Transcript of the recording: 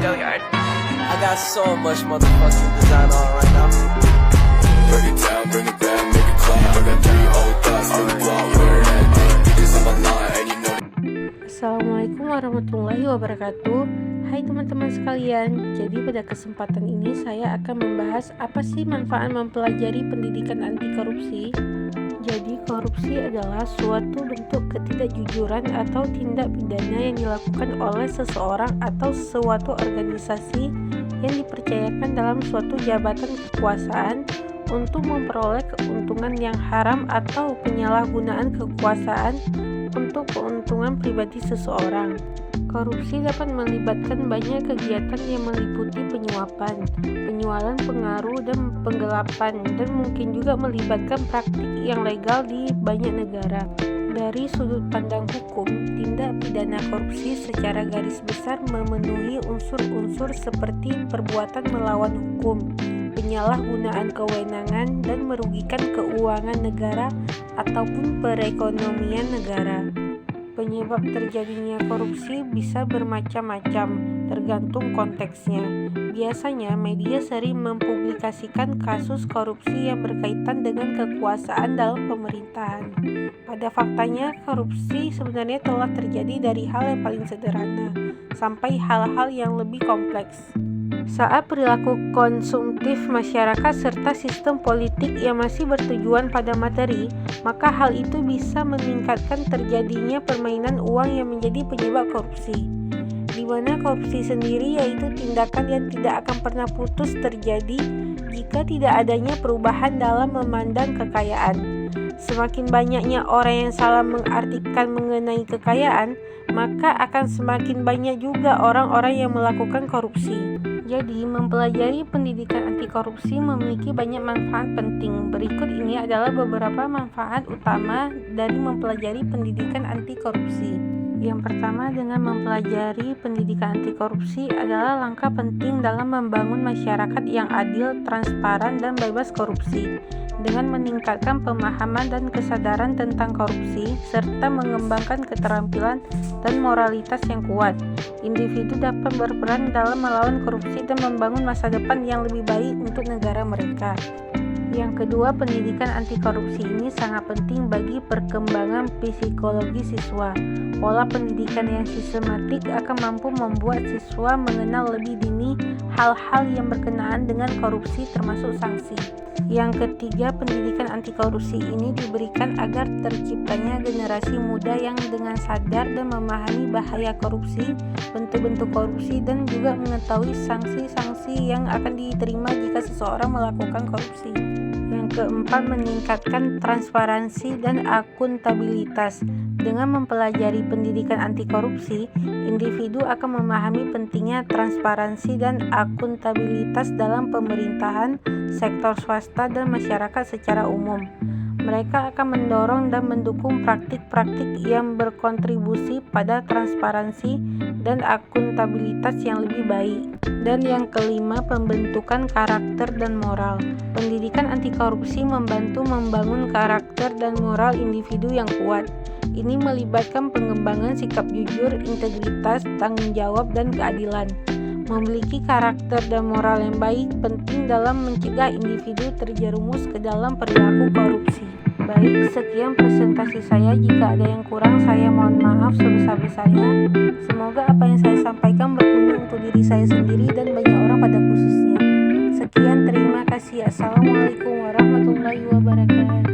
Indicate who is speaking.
Speaker 1: I got so much motherfucking design on right now.
Speaker 2: Bring it down, bring it back, make it clap. I got 3 old thoughts on the block, where that day, because I'm online and you know.
Speaker 3: Assalamualaikum warahmatullahi wabarakatuh. Hai teman-teman sekalian. Jadi pada kesempatan ini saya akan membahas apa sih manfaat mempelajari pendidikan anti korupsi. Jadi korupsi adalah suatu bentuk ketidakjujuran atau tindak pidana yang dilakukan oleh seseorang atau suatu organisasi yang dipercayakan dalam suatu jabatan kekuasaan untuk memperoleh keuntungan yang haram atau penyalahgunaan kekuasaan untuk keuntungan pribadi seseorang. Korupsi dapat melibatkan banyak kegiatan yang meliputi penyuapan, penjualan pengaruh, dan penggelapan, dan mungkin juga melibatkan praktik yang legal di banyak negara. Dari sudut pandang hukum, tindak pidana korupsi secara garis besar memenuhi unsur-unsur seperti perbuatan melawan hukum, penyalahgunaan kewenangan, dan merugikan keuangan negara ataupun perekonomian negara. Penyebab terjadinya korupsi bisa bermacam-macam, tergantung konteksnya. Biasanya media sering mempublikasikan kasus korupsi yang berkaitan dengan kekuasaan dalam pemerintahan. Pada faktanya, korupsi sebenarnya telah terjadi dari hal yang paling sederhana sampai hal-hal yang lebih kompleks. Saat perilaku konsumtif masyarakat serta sistem politik yang masih bertujuan pada materi, maka hal itu bisa meningkatkan terjadinya permainan uang yang menjadi penyebab korupsi. Di mana korupsi sendiri yaitu tindakan yang tidak akan pernah putus terjadi jika tidak adanya perubahan dalam memandang kekayaan. Semakin banyaknya orang yang salah mengartikan mengenai kekayaan, maka akan semakin banyak juga orang-orang yang melakukan korupsi. Jadi, mempelajari pendidikan anti korupsi memiliki banyak manfaat penting. Berikut ini adalah beberapa manfaat utama dari mempelajari pendidikan anti korupsi. Yang pertama, dengan mempelajari pendidikan anti korupsi adalah langkah penting dalam membangun masyarakat yang adil, transparan, dan bebas korupsi. Dengan meningkatkan pemahaman dan kesadaran tentang korupsi, serta mengembangkan keterampilan dan moralitas yang kuat, individu dapat berperan dalam melawan korupsi dan membangun masa depan yang lebih baik untuk negara mereka. Yang kedua, pendidikan anti korupsi ini sangat penting bagi perkembangan psikologi siswa. Pola pendidikan yang sistematik akan mampu membuat siswa mengenal lebih dini hal-hal yang berkenaan dengan korupsi termasuk sanksi. Yang ketiga, pendidikan anti korupsi ini diberikan agar terciptanya generasi muda yang dengan sadar dan memahami bahaya korupsi, bentuk-bentuk korupsi, dan juga mengetahui sanksi-sanksi yang akan diterima jika seseorang melakukan korupsi. Yang keempat, meningkatkan transparansi dan akuntabilitas. Dengan mempelajari pendidikan anti korupsi, individu akan memahami pentingnya transparansi dan akuntabilitas dalam pemerintahan, sektor swasta, dan masyarakat secara umum. Mereka akan mendorong dan mendukung praktik-praktik yang berkontribusi pada transparansi dan akuntabilitas yang lebih baik. Dan yang kelima, pembentukan karakter dan moral. Pendidikan anti korupsi membantu membangun karakter dan moral individu yang kuat. Ini melibatkan pengembangan sikap jujur, integritas, tanggung jawab, dan keadilan. Memiliki karakter dan moral yang baik penting dalam mencegah individu terjerumus ke dalam perilaku korupsi. Baik, sekian presentasi saya. Jika ada yang kurang, saya mohon maaf sebesar-besarnya. Semoga apa yang saya sampaikan berguna untuk diri saya sendiri dan banyak orang pada khususnya. Sekian, terima kasih. Assalamualaikum warahmatullahi wabarakatuh.